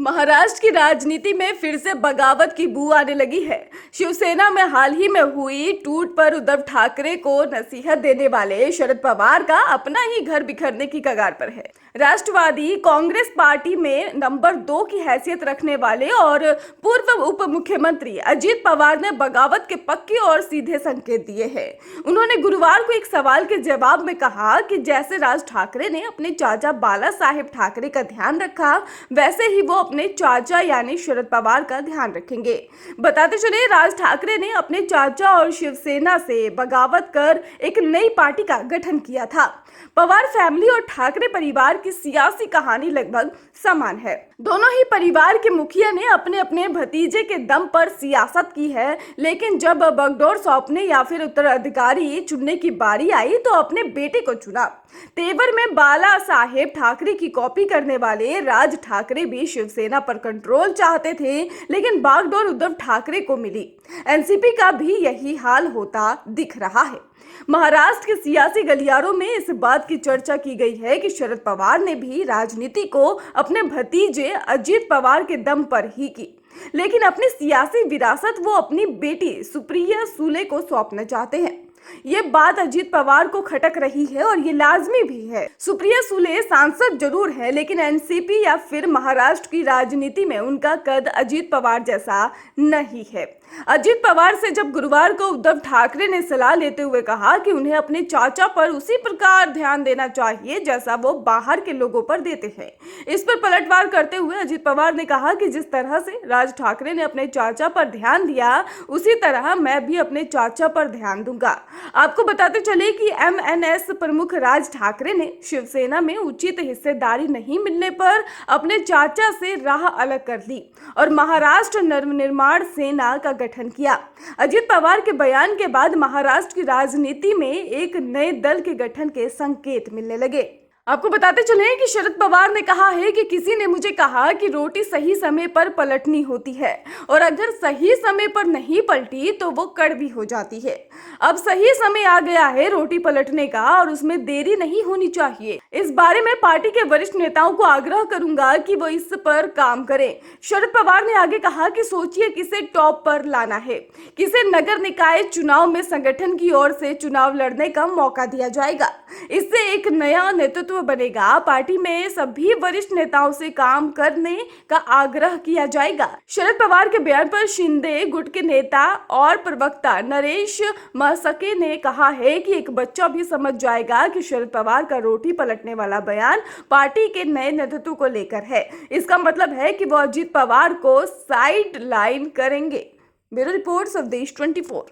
महाराष्ट्र की राजनीति में फिर से बगावत की बू आने लगी है। शिवसेना में हाल ही में हुई टूट पर उद्धव ठाकरे को नसीहत देने वाले शरद पवार का अपना ही घर बिखरने की कगार पर है। राष्ट्रवादी कांग्रेस पार्टी में नंबर 2 की हैसियत रखने वाले और पूर्व उप मुख्यमंत्री अजित पवार ने बगावत के पक्के और सीधे संकेत दिए हैं। उन्होंने गुरुवार को एक सवाल के जवाब में कहा कि जैसे राज ठाकरे ने अपने चाचा बाला साहेब ठाकरे का ध्यान रखा, वैसे ही वो अपने चाचा यानी शरद पवार का ध्यान रखेंगे। बताते चले, राज ठाकरे ने अपने चाचा और शिवसेना से बगावत कर एक नई पार्टी का गठन किया था। पवार फैमिली और ठाकरे परिवार की सियासी कहानी लगभग समान है। दोनों ही परिवार के मुखिया ने अपने अपने भतीजे के दम पर सियासत की है, लेकिन जब बागडोर सौंपने या फिर उत्तराधिकारी चुनने की बारी आई तो अपने बेटे को चुना। तेवर में बाला साहेब ठाकरे की कॉपी करने वाले राज ठाकरे भी शिवसेना पर कंट्रोल चाहते थे, लेकिन बागडोर उद्धव ठाकरे को मिली। एनसीपी का भी यही हाल होता दिख रहा है। महाराष्ट्र के सियासी गलियारों में इस बात की चर्चा की गई है कि शरद पवार ने भी राजनीति को अपने भतीजे अजित पवार के दम पर ही की, लेकिन अपनी सियासी विरासत वो अपनी बेटी सुप्रिया सुले को सौंपना चाहते हैं। ये बात अजित पवार को खटक रही है और ये लाजमी भी है। सुप्रिया सुले सांसद जरूर है, लेकिन एनसीपी या फिर महाराष्ट्र की राजनीति में उनका कद अजित पवार जैसा नहीं है। अजित पवार से जब गुरुवार को उद्धव ठाकरे ने सलाह लेते हुए कहा कि उन्हें अपने चाचा पर उसी प्रकार ध्यान देना चाहिए जैसा वो बाहर के लोगों पर देते हैं। इस पर पलटवार करते हुए अजित पवार ने कहा कि जिस तरह से राज ठाकरे ने अपने चाचा पर ध्यान दिया, उसी तरह मैं भी अपने चाचा पर ध्यान दूंगा। आपको बताते चले कि एमएनएस प्रमुख राज ठाकरे ने शिवसेना में उचित हिस्सेदारी नहीं मिलने पर अपने चाचा से राह अलग कर ली और महाराष्ट्र नवनिर्माण सेना का गठन किया। अजित पवार के बयान के बाद महाराष्ट्र की राजनीति में एक नए दल के गठन के संकेत मिलने लगे। आपको बताते चले कि शरद पवार ने कहा है कि किसी ने मुझे कहा कि रोटी सही समय पर पलटनी होती है और अगर सही समय पर नहीं पलटी तो वो कड़वी हो जाती है। अब सही समय आ गया है रोटी पलटने का और उसमें देरी नहीं होनी चाहिए। इस बारे में पार्टी के वरिष्ठ नेताओं को आग्रह करूंगा कि वो इस पर काम करें। शरद पवार ने आगे कहा कि सोचिए किसे टॉप पर लाना है, किसे नगर निकाय चुनाव में संगठन की ओर से चुनाव लड़ने का मौका दिया जाएगा। इससे एक नया नेतृत्व बनेगा। पार्टी में सभी वरिष्ठ नेताओं से काम करने का आग्रह किया जाएगा। शरद पवार के बयान पर शिंदे गुट के नेता और प्रवक्ता नरेश मसके ने कहा है कि एक बच्चा भी समझ जाएगा कि शरद पवार का रोटी पलटने वाला बयान पार्टी के नए नेतृत्व को लेकर है। इसका मतलब है कि वो अजित पवार को साइड लाइन करेंगे। ब्यूरो रिपोर्ट, स्वदेश 24।